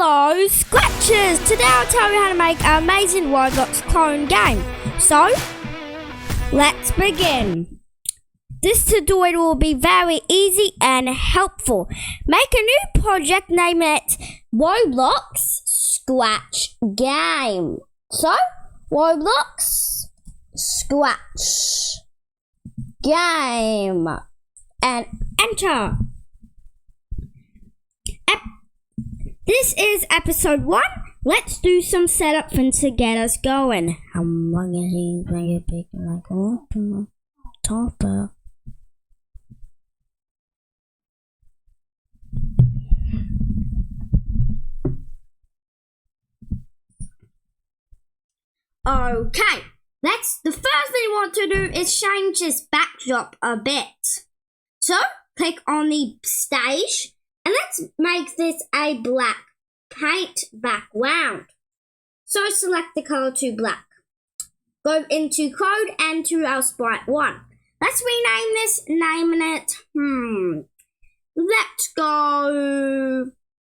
Hello, Scratchers! Today I'll tell you how to make an amazing Roblox clone game. So, let's begin. This tutorial will be very easy and helpful. Make a new project, name it Roblox Scratch Game. So, Roblox Scratch Game. And enter. This is episode 1. Let's do some setup to get us going. I'm going to bring it big like a topper. Okay, the first thing we want to do is change this backdrop a bit. So, click on the stage. And let's make this a black paint background. So select the color to black. Go into code and to our sprite 1. Let's rename this, naming it, let's go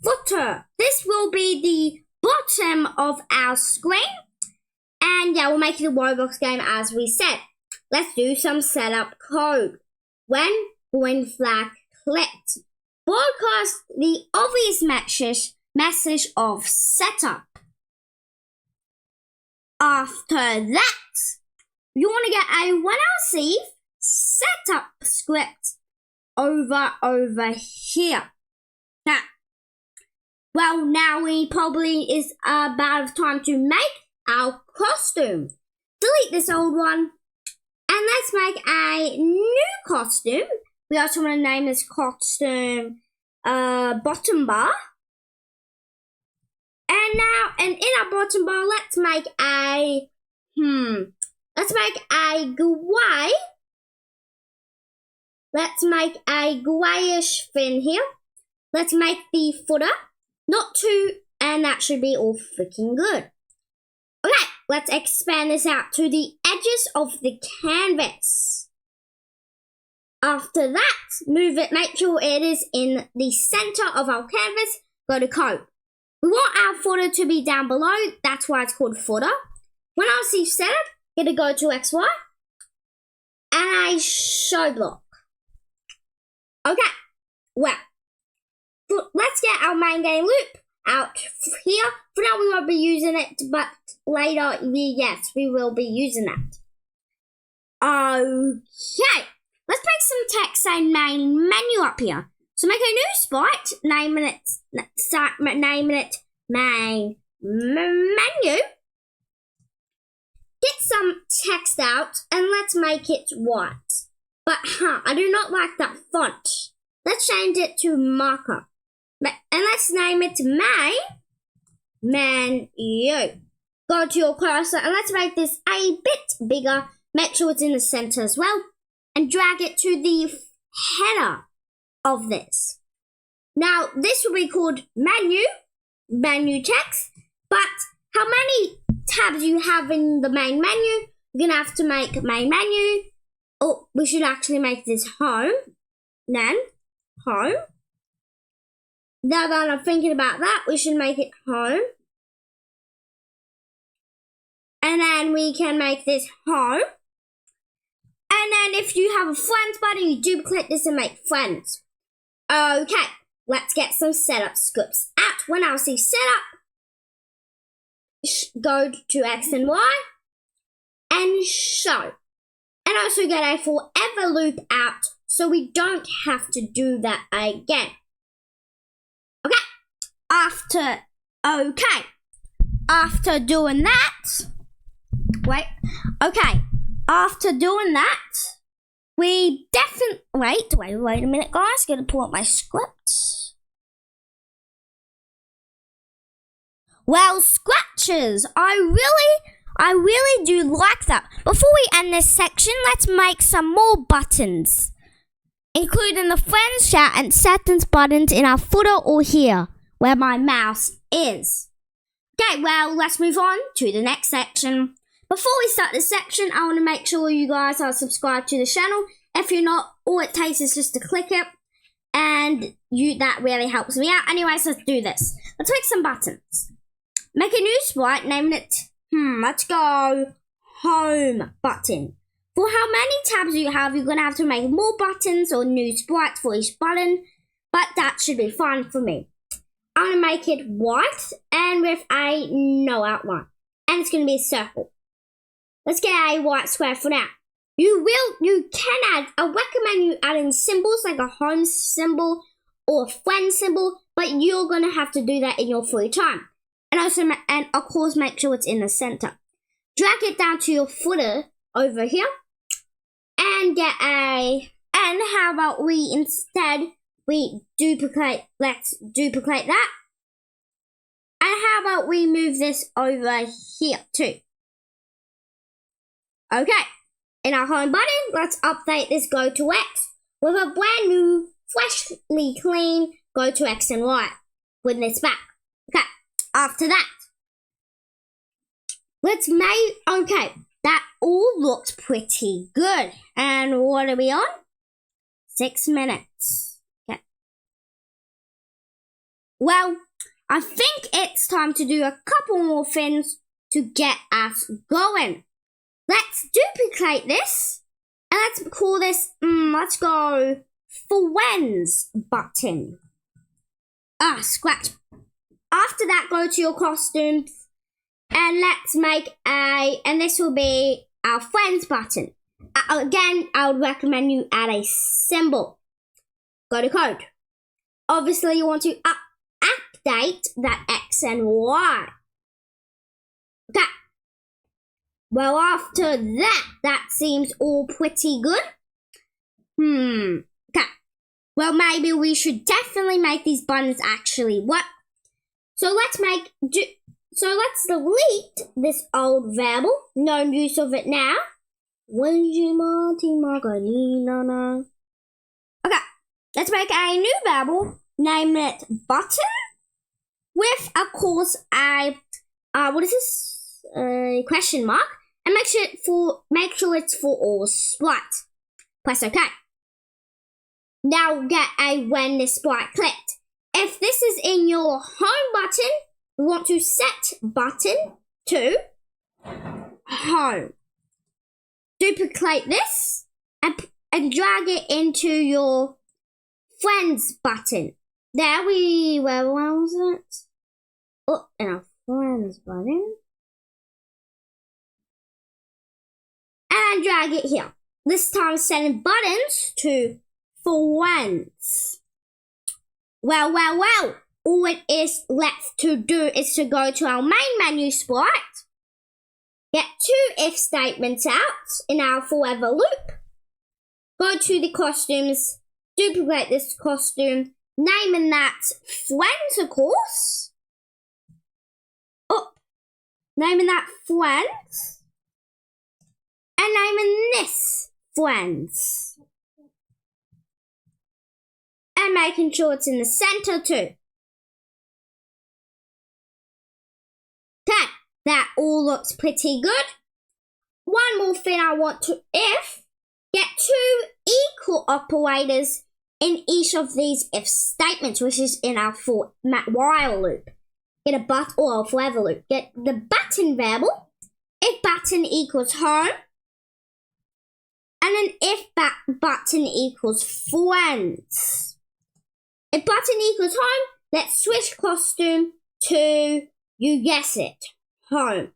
footer. This will be the bottom of our screen. And yeah, we'll make it a Roblox game as we said. Let's do some setup code. When green flag clicked, broadcast the obvious message of setup. After that, you want to get a 1RC setup script over here. Now we probably is about time to make our costume. Delete this old one. And let's make a new costume. We also want to name this costume bottom bar. And in our bottom bar, let's make a grey. Let's make a greyish fin here. Let's make the footer not too, and that should be all freaking good. Okay, let's expand this out to the edges of the canvas. After that, move it, make sure it is in the center of our canvas. Go to code. We want our footer to be down below. That's why it's called footer. When I see setup, gonna go to XY and a show block. Okay, well, let's get our main game loop out here. For now, we won't be using it, but later, yes, we will be using that. Okay, let's make some text saying main menu up here. So make a new sprite, naming it main menu. Get some text out and let's make it white. But I do not like that font. Let's change it to markup. And let's name it menu. Go to your cursor and let's make this a bit bigger. Make sure it's in the center as well. And drag it to the header of this. Now, this will be called menu text. But how many tabs you have in the main menu, you're going to have to make main menu. Oh, we should actually make this home. Then, home. Now that I'm thinking about that, we should make it home. And then we can make this home. And then if you have a friends button, you duplicate this and make friends. Okay, let's get some setup scripts out. When I see setup, go to X and Y and show. And also get a forever loop out so we don't have to do that again. After doing that, we definitely, wait a minute guys, gonna pull up my script. Well, Scratchers, I really do like that. Before we end this section, let's make some more buttons, including the friends chat and settings buttons in our footer or here, where my mouse is. Okay, well, let's move on to the next section. Before we start this section, I want to make sure you guys are subscribed to the channel. If you're not, all it takes is just to click it. and that really helps me out. Anyways, let's do this. Let's make some buttons. Make a new sprite, name it, let's go home button. For how many tabs you have, you're going to have to make more buttons or new sprites for each button, but that should be fine for me. I'm going to make it white and with a no outline, and it's going to be a circle. Let's get a white square for now. You can add, I recommend you add in symbols like a home symbol or a friend symbol, but you're going to have to do that in your free time. And also, and of course, make sure it's in the center. Drag it down to your footer over here and get and how about we instead, let's duplicate that. And how about we move this over here too. Okay. In our home button, let's update this go to X with a brand new, freshly clean go to X and Y with this back. Okay, after that, okay, that all looks pretty good. And what are we on? 6 minutes. Okay. Well, I think it's time to do a couple more things to get us going. Let's duplicate this and let's call this, let's go friends button. Scratch. After that, go to your costumes and let's make and this will be our friends button. Again, I would recommend you add a symbol. Go to code. Obviously, you want to update that X and Y. Okay. Well, after that seems all pretty good. Okay. Well, maybe we should definitely make these buttons actually work. So let's delete this old variable. No use of it now. Okay. Let's make a new variable. Name it button with, of course, a what is this? Question mark. And make sure it's for all sprites. Press OK. Now get a when this sprite clicked. If this is in your home button, we want to set button to home. Duplicate this and drag it into your friends button. Where was it? Oh, in our friends button. And drag it here. This time setting buttons to friends. Well. All it is left to do is to go to our main menu sprite, get 2 if statements out in our forever loop, go to the costumes, duplicate this costume, naming that friends, of course. Naming that friends. And naming this friends. And making sure it's in the center too. Okay, that all looks pretty good. One more thing I want to get 2 equal operators in each of these if statements, which is in our for while loop. Get a but or a forever loop. Get the button variable. If button equals home. And then if button equals friends. If button equals home, let's switch costume to, you guess it, home.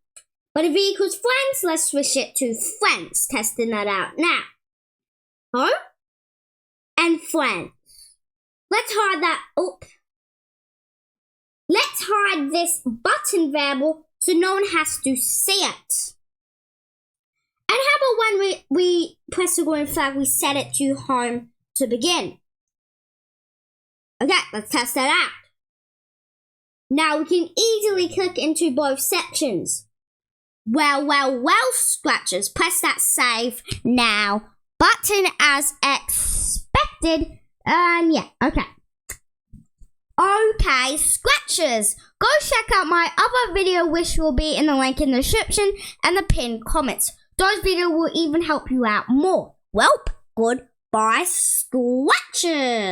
But if it equals friends, let's switch it to friends. Testing that out now. Home and friends. Let's hide that up. Let's hide this button variable so no one has to see it. And how about when we press the green flag, we set it to home to begin. Okay, let's test that out. Now we can easily click into both sections. Well, scratchers. Press that save now. Button as expected. And yeah, okay. Okay, scratchers. Go check out my other video, which will be in the link in the description and the pinned comments. Those videos will even help you out more. Welp, goodbye. by squatches.